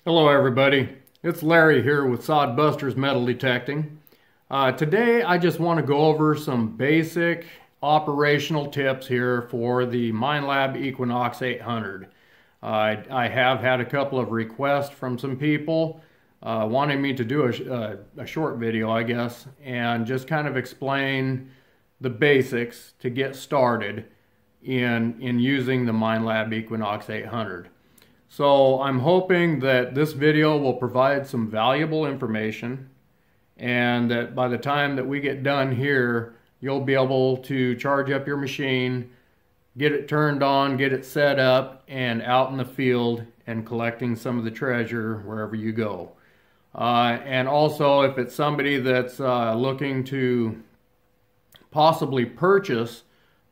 Hello everybody, it's Larry here with Sod Busters Metal Detecting. Today I just want to go over some basic operational tips here for the Minelab Equinox 800. I have had a couple of requests from some people wanting me to do a short video, I guess, and just kind of explain the basics to get started in using the Minelab Equinox 800. So I'm hoping that this video will provide some valuable information, and that by the time that we get done here, you'll be able to charge up your machine, get it turned on, get it set up, and out in the field and collecting some of the treasure wherever you go. And also, if it's somebody that's looking to possibly purchase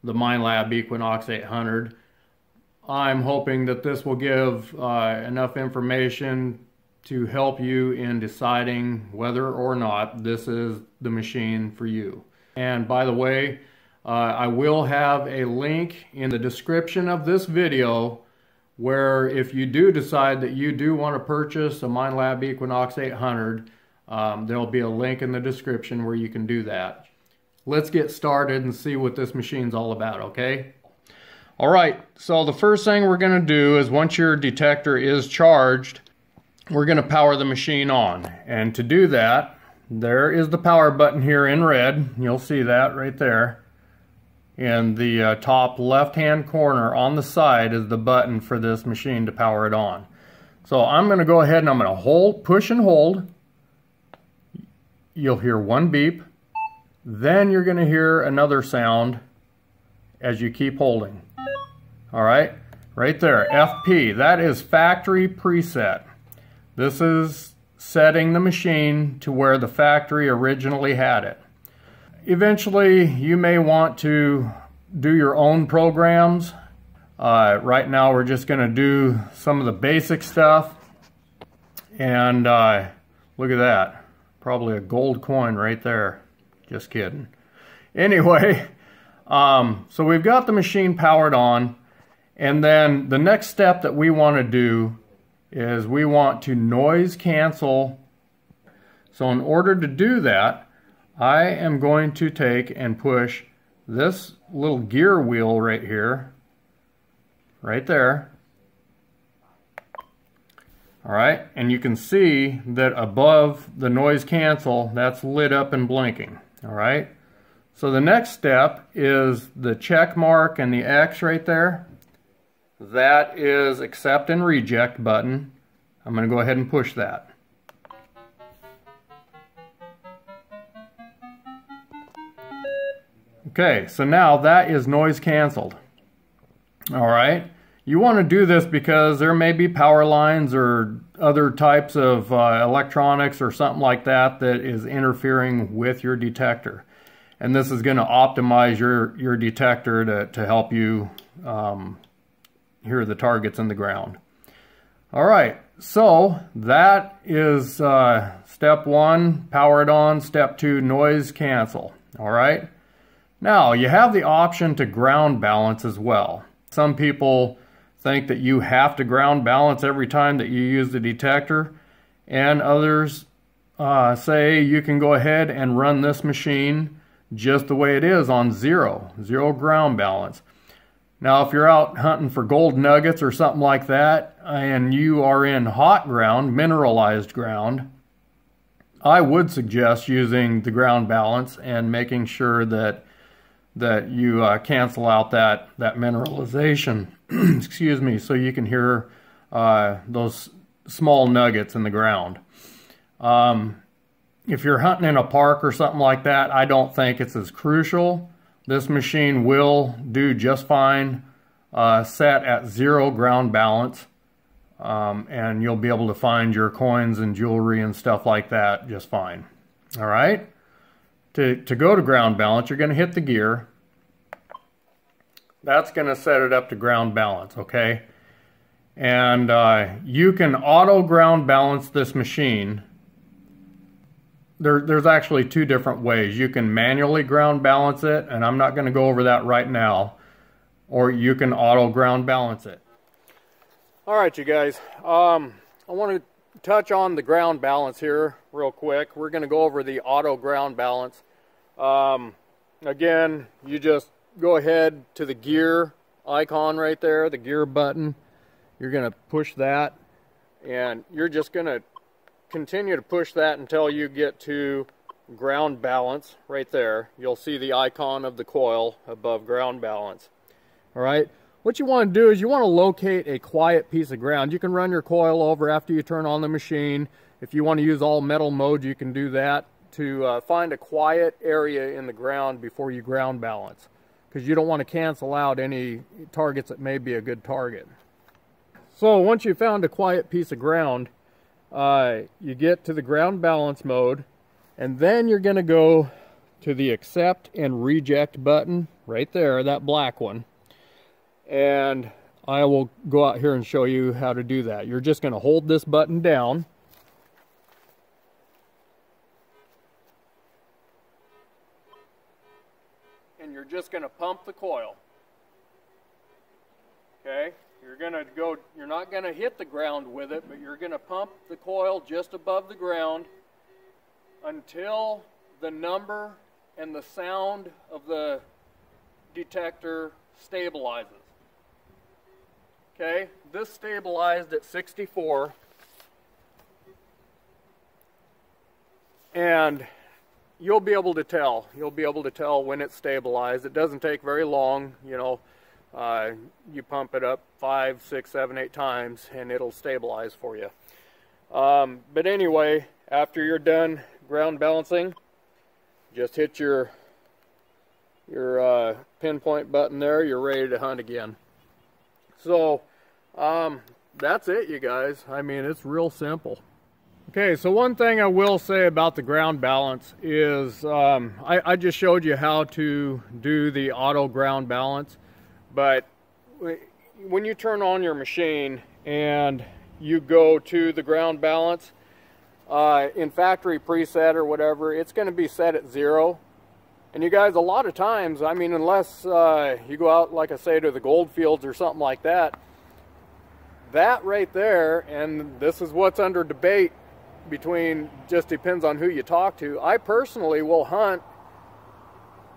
the Minelab Equinox 800, I'm hoping that this will give enough information to help you in deciding whether or not this is the machine for you. And by the way, I will have a link in the description of this video where if you do decide that you do want to purchase a Minelab Equinox 800, there'll be a link in the description where you can do that. Let's get started and see what this machine's all about, okay? Alright, so the first thing we're going to do is once your detector is charged, we're going to power the machine on. And to do that, there is the power button here in red. You'll see that right there. In the top left-hand corner on the side is the button for this machine to power it on. So I'm going to go ahead and I'm going to hold, push and hold. You'll hear one beep. Then you're going to hear another sound as you keep holding. All right, right there, FP, that is factory preset. This is setting the machine to where the factory originally had it. Eventually, you may want to do your own programs. Right now, we're just going to do some of the basic stuff. And look at that, probably a gold coin right there. Just kidding. Anyway, so we've got the machine powered on. And then the next step that we want to do is we want to noise cancel. So in order to do that, I am going to take and push this little gear wheel right here, right there. All right, and you can see that above the noise cancel, that's lit up and blinking. All right, so the next step is the check mark and the X right there. That is accept and reject button. I'm going to go ahead and push that. Okay, so now that is noise canceled. All right, you want to do this because there may be power lines or other types of electronics or something like that that is interfering with your detector. And this is going to optimize your detector to help you hear the targets in the ground. All right, so that is step one, power it on. Step two, noise cancel. All right, now you have the option to ground balance as well. Some people think that you have to ground balance every time that you use the detector, and others say you can go ahead and run this machine just the way it is on zero ground balance. Now, if you're out hunting for gold nuggets or something like that, and you are in hot ground, mineralized ground, I would suggest using the ground balance and making sure that you cancel out that mineralization, excuse me, so you can hear those small nuggets in the ground. If you're hunting in a park or something like that, I don't think it's as crucial. This machine will do just fine set at zero ground balance, and you'll be able to find your coins and jewelry and stuff like that just fine. All right, to go to ground balance, you're going to hit the gear. That's going to set it up to ground balance, okay? And you can auto ground balance this machine. There's actually two different ways. You can manually ground balance it, and I'm not going to go over that right now, or you can auto ground balance it. All right, you guys, I want to touch on the ground balance here real quick. We're going to go over the auto ground balance. Again, you just go ahead to the gear icon right there, the gear button. You're going to push that, and you're just going to continue to push that until you get to ground balance right there. You'll see the icon of the coil above ground balance. All right, what you want to do is you want to locate a quiet piece of ground. You can run your coil over after you turn on the machine. If you want to use all metal mode, you can do that to find a quiet area in the ground before you ground balance, because you don't want to cancel out any targets that may be a good target. So once you found a quiet piece of ground, you get to the ground balance mode, and then you're going to go to the accept and reject button right there, that black one. And I will go out here and show you how to do that. You're just going to hold this button down. And you're just going to pump the coil. Okay? You're not going to hit the ground with it, but you're going to pump the coil just above the ground until the number and the sound of the detector stabilizes. Okay, this stabilized at 64, and you'll be able to tell. You'll be able to tell when it's stabilized. It doesn't take very long, you know. You pump it up 5, 6, 7, 8 times and it'll stabilize for you. But anyway, after you're done ground balancing, just hit your pinpoint button there. You're ready to hunt again. So that's it, you guys. I mean, it's real simple. Okay, so one thing I will say about the ground balance is I just showed you how to do the auto ground balance. But when you turn on your machine and you go to the ground balance, in factory preset or whatever, it's going to be set at 0. And you guys, a lot of times, I mean, unless you go out, like I say, to the gold fields or something like that, that right there, and this is what's under debate between, just depends on who you talk to. I personally will hunt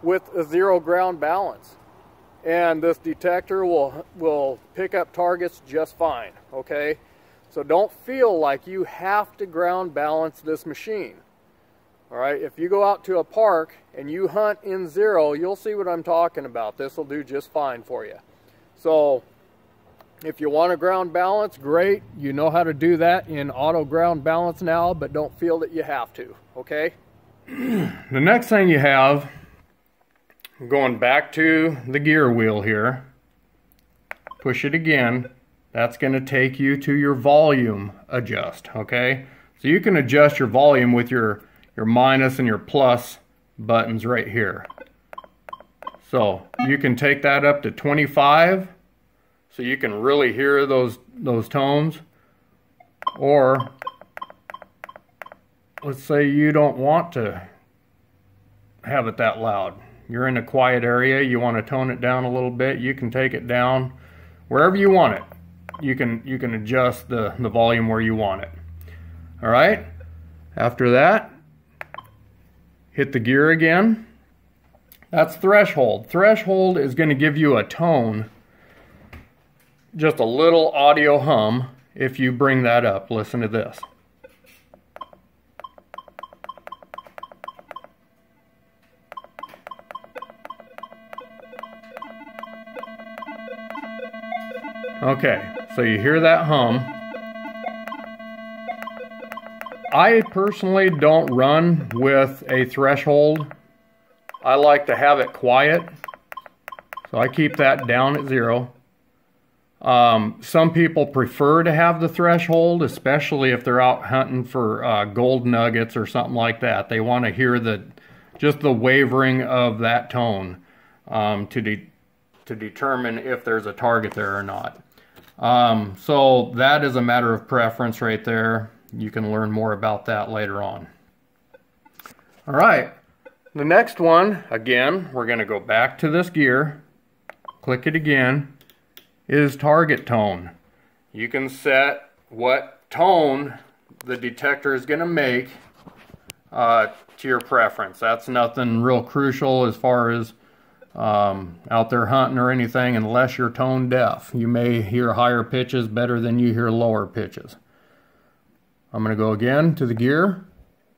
with a 0 ground balance. And this detector will pick up targets just fine, okay? So don't feel like you have to ground balance this machine. All right, if you go out to a park and you hunt in 0, you'll see what I'm talking about. This will do just fine for you. So if you want to ground balance, great. You know how to do that in auto ground balance now, but don't feel that you have to, okay? The next thing you have, going back to the gear wheel here, push it again. That's going to take you to your volume adjust, okay? So you can adjust your volume with your minus and your plus buttons right here. So you can take that up to 25 so you can really hear those tones. Or let's say you don't want to have it that loud. You're in a quiet area, you want to tone it down a little bit, you can take it down wherever you want it. You can adjust the volume where you want it. All right, after that, hit the gear again. That's threshold. Threshold is going to give you a tone, just a little audio hum if you bring that up. Listen to this. Okay, so you hear that hum. I personally don't run with a threshold. I like to have it quiet, so I keep that down at 0. Some people prefer to have the threshold, especially if they're out hunting for gold nuggets or something like that. They want to hear just the wavering of that tone to determine if there's a target there or not. So that is a matter of preference right there. You can learn more about that later on. All right, the next one, again, we're going to go back to this gear, click it again, is target tone. You can set what tone the detector is going to make to your preference. That's nothing real crucial as far as out there hunting or anything, unless you're tone deaf. You may hear higher pitches better than you hear lower pitches. I'm going to go again to the gear,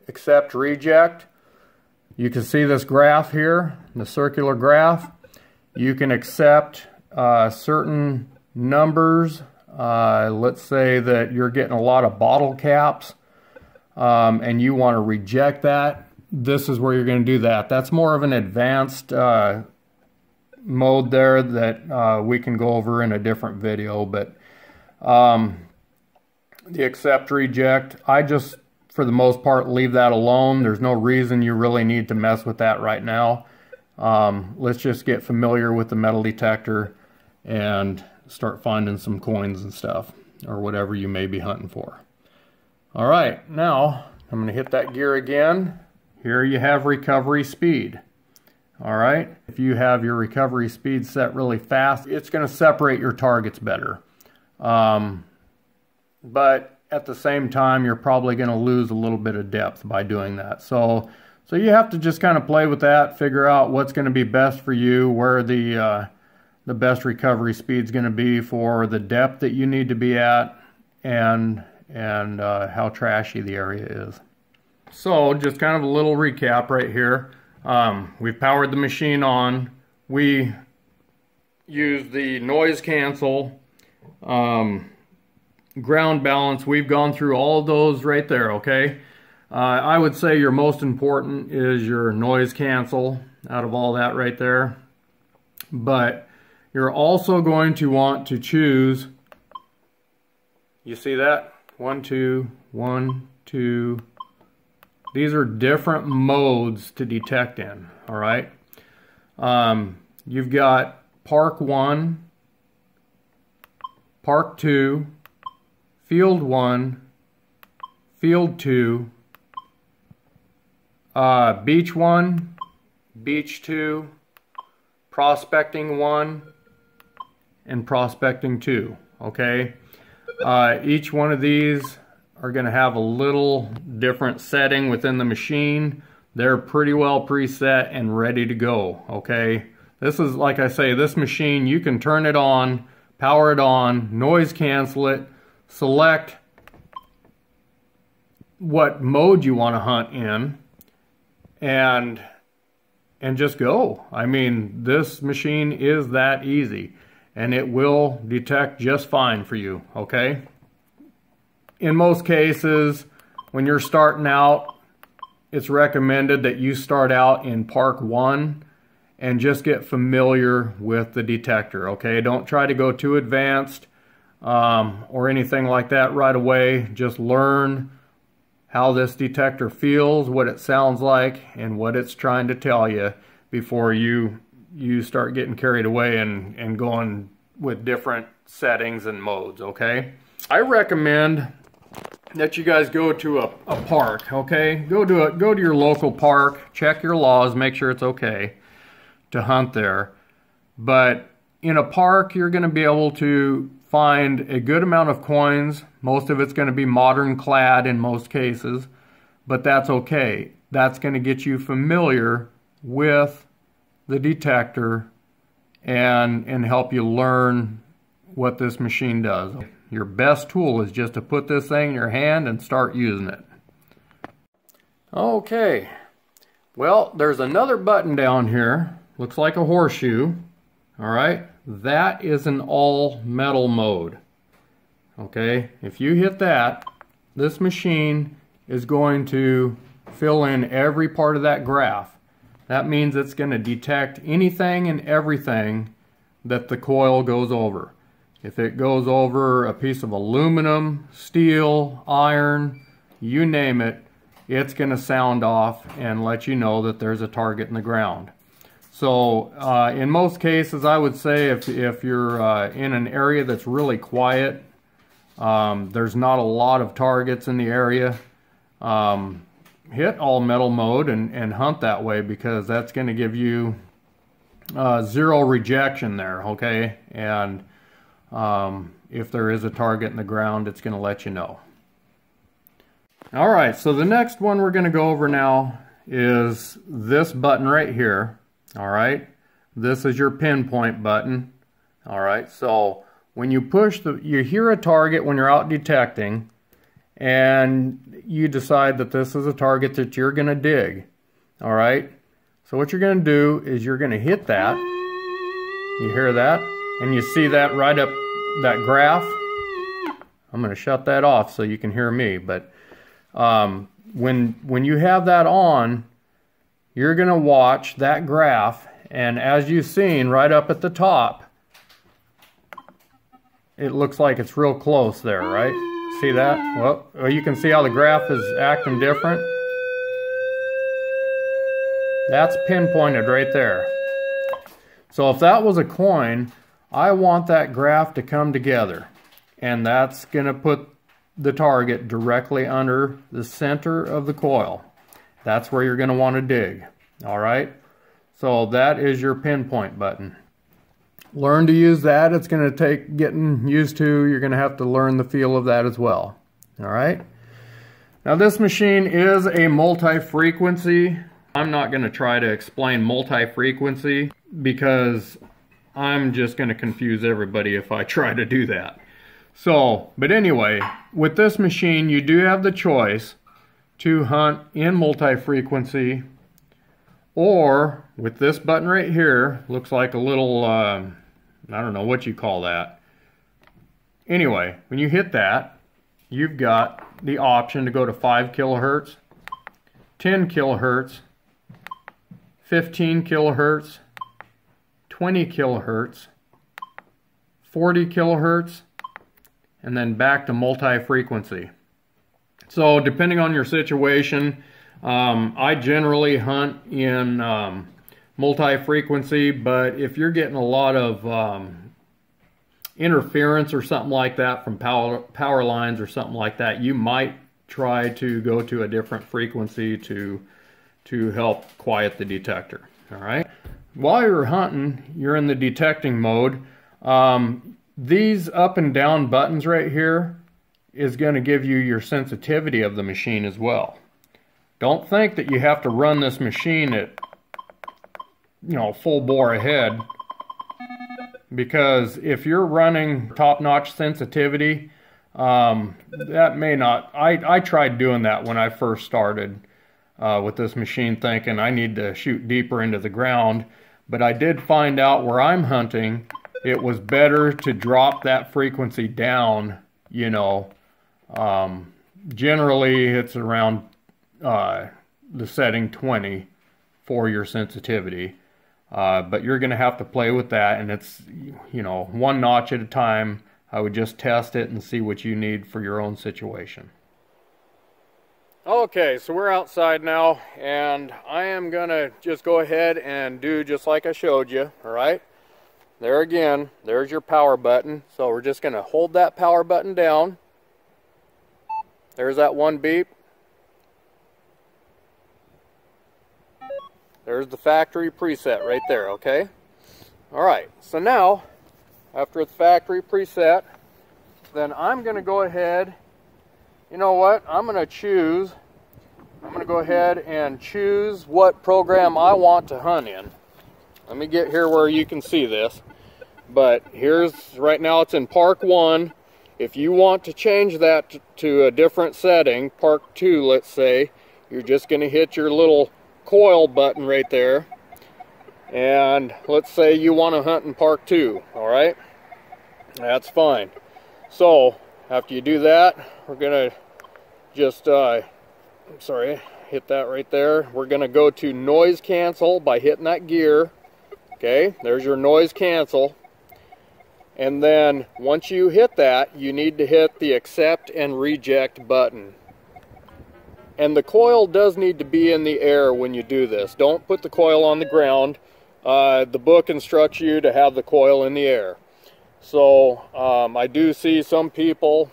accept, reject. You can see this graph here, the circular graph. You can accept certain numbers. Let's say that you're getting a lot of bottle caps and you want to reject that. This is where you're going to do that. That's more of an advanced mode there that we can go over in a different video. But the accept, reject, I just, for the most part, leave that alone. There's no reason you really need to mess with that right now. Let's just get familiar with the metal detector and start finding some coins and stuff, or whatever you may be hunting for. All right, now I'm going to hit that gear again. Here you have recovery speed. All right, if you have your recovery speed set really fast, it's going to separate your targets better. But at the same time, you're probably going to lose a little bit of depth by doing that. So you have to just kind of play with that, figure out what's going to be best for you, where the best recovery speed is going to be for the depth that you need to be at, and how trashy the area is. So just kind of a little recap right here. We've powered the machine on. We use the noise cancel, ground balance. We've gone through all of those right there, okay? I would say your most important is your noise cancel out of all that right there. But you're also going to want to choose, you see that? 1, 2, 1, 2. These are different modes to detect in, all right? You've got Park 1, Park 2, Field 1, Field 2, Beach 1, Beach 2, Prospecting 1, and Prospecting 2, okay? Each one of these are going to have a little different setting within the machine. They're pretty well preset and ready to go, okay? This is, like I say, this machine, you can turn it on, power it on, noise cancel it, select what mode you want to hunt in, and just go. I mean, this machine is that easy, and it will detect just fine for you, okay? In most cases, when you're starting out, it's recommended that you start out in Park 1 and just get familiar with the detector, okay? Don't try to go too advanced or anything like that right away. Just learn how this detector feels, what it sounds like, and what it's trying to tell you before you start getting carried away and going with different settings and modes, okay? I recommend that you guys go to a park, okay? Go to your local park, check your laws, make sure it's okay to hunt there. But in a park, you're going to be able to find a good amount of coins. Most of it's going to be modern clad in most cases, but that's okay. That's going to get you familiar with the detector and help you learn what this machine does. Your best tool is just to put this thing in your hand and start using it. Okay, well, there's another button down here. Looks like a horseshoe. All right, that is an all metal mode. Okay, if you hit that, this machine is going to fill in every part of that graph. That means it's going to detect anything and everything that the coil goes over. If it goes over a piece of aluminum, steel, iron, you name it, it's going to sound off and let you know that there's a target in the ground. So in most cases, I would say if you're in an area that's really quiet, there's not a lot of targets in the area, hit all metal mode and hunt that way, because that's going to give you zero rejection there, okay? And if there is a target in the ground, it's going to let you know. Alright, so the next one we're going to go over now is this button right here. Alright, this is your pinpoint button. Alright, so when you push you hear a target when you're out detecting, and you decide that this is a target that you're going to dig. Alright, so what you're going to do is you're going to hit that. You hear that? And you see that right up that graph. I'm going to shut that off so you can hear me, but when you have that on, you're going to watch that graph, and as you've seen right up at the top, it looks like it's real close there, right? See that? Well, you can see how the graph is acting different. That's pinpointed right there. So if that was a coin, I want that graph to come together, and that's going to put the target directly under the center of the coil. That's where you're going to want to dig. Alright, so that is your pinpoint button. Learn to use that. It's going to take getting used to. You're going to have to learn the feel of that as well. Alright, now this machine is a multi-frequency. I'm not going to try to explain multi-frequency because I'm just going to confuse everybody if I try to do that. So, but anyway, with this machine you do have the choice to hunt in multi-frequency, or with this button right here, looks like a little, I don't know what you call that. Anyway, when you hit that, you've got the option to go to 5 kilohertz, 10 kilohertz, 15 kilohertz, 20 kilohertz, 40 kilohertz, and then back to multi-frequency. So depending on your situation, I generally hunt in multi-frequency, but if you're getting a lot of interference or something like that from power lines or something like that, you might try to go to a different frequency to help quiet the detector. All right. While you're hunting, you're in the detecting mode. These up and down buttons right here is going to give you your sensitivity of the machine as well. Don't think that you have to run this machine at, full bore ahead, because if you're running top-notch sensitivity, that may not. I tried doing that when I first started with this machine, thinking I need to shoot deeper into the ground, but I did find out where I'm hunting, it was better to drop that frequency down. Generally it's around the setting 20 for your sensitivity, but you're going to have to play with that, and it's one notch at a time. I would just test it and see what you need for your own situation. Okay, so we're outside now, and I am going to just go ahead and do just like I showed you. All right, there again, there's your power button. So we're just going to hold that power button down. There's that one beep. There's the factory preset right there, okay? Alright, so now, after the factory preset, then I'm going to go ahead, I'm going to go ahead and choose what program I want to hunt in. Let me get here where you can see this. But right now it's in Park 1. If you want to change that to a different setting, Park 2 let's say, you're just going to hit your little coil button right there, and let's say you want to hunt in Park 2. Alright, that's fine. So after you do that, we're going to just hit that right there. We're going to go to noise cancel by hitting that gear. Okay, there's your noise cancel. And then once you hit that, you need to hit the accept and reject button. And the coil does need to be in the air when you do this. Don't put the coil on the ground. The book instructs you to have the coil in the air. So I do see some people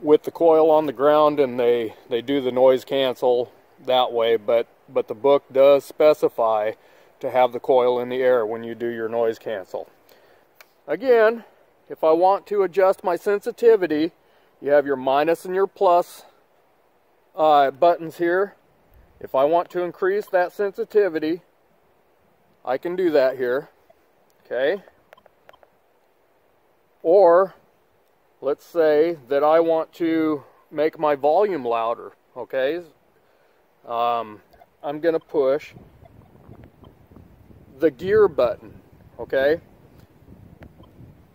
with the coil on the ground, and they do the noise cancel that way, but the book does specify to have the coil in the air when you do your noise cancel. Again, if I want to adjust my sensitivity, you have your minus and your plus buttons here. If I want to increase that sensitivity, I can do that here. Okay. Or let's say that I want to make my volume louder. Okay. I'm going to push the gear button. Okay.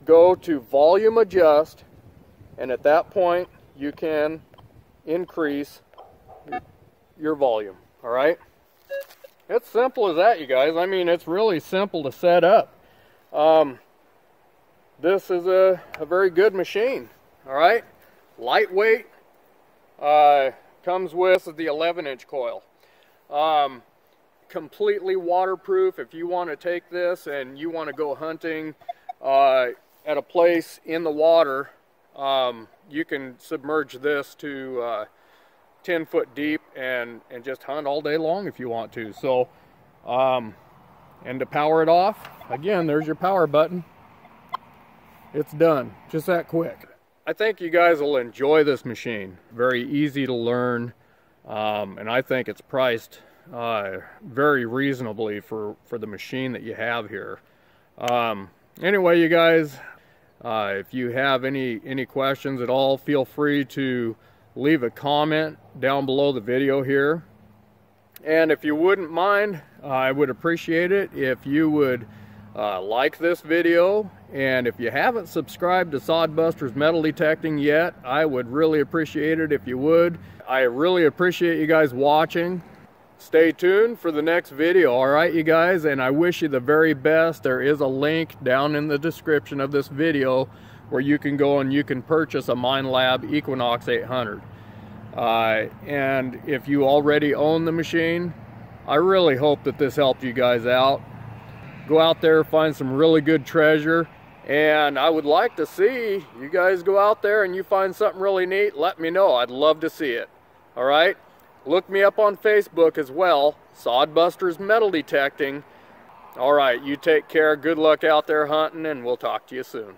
Go to volume adjust, and at that point you can increase your volume. All right. It's simple as that, you guys. I mean, it's really simple to set up. This is a very good machine. All right. Lightweight. Comes with the 11-inch coil. Completely waterproof. If you want to take this and you want to go hunting at a place in the water, you can submerge this to 10 foot deep and just hunt all day long if you want to. So, and to power it off, again, there's your power button. It's done, just that quick. I think you guys will enjoy this machine. Very easy to learn, and I think it's priced very reasonably for the machine that you have here. Anyway, you guys, if you have any questions at all, feel free to leave a comment down below the video here. And if you wouldn't mind, I would appreciate it if you would like this video. And if you haven't subscribed to Sod Busters Metal Detecting yet, I would really appreciate it if you would. I really appreciate you guys watching. Stay tuned for the next video, all right, you guys? And I wish you the very best. There is a link down in the description of this video where you can go and you can purchase a Minelab Equinox 800. And if you already own the machine, I really hope that this helped you guys out. Go out there, find some really good treasure. And I would like to see you guys go out there and you find something really neat. Let me know. I'd love to see it. All right? Look me up on Facebook as well, Sod Busters Metal Detecting. All right, you take care. Good luck out there hunting, and we'll talk to you soon.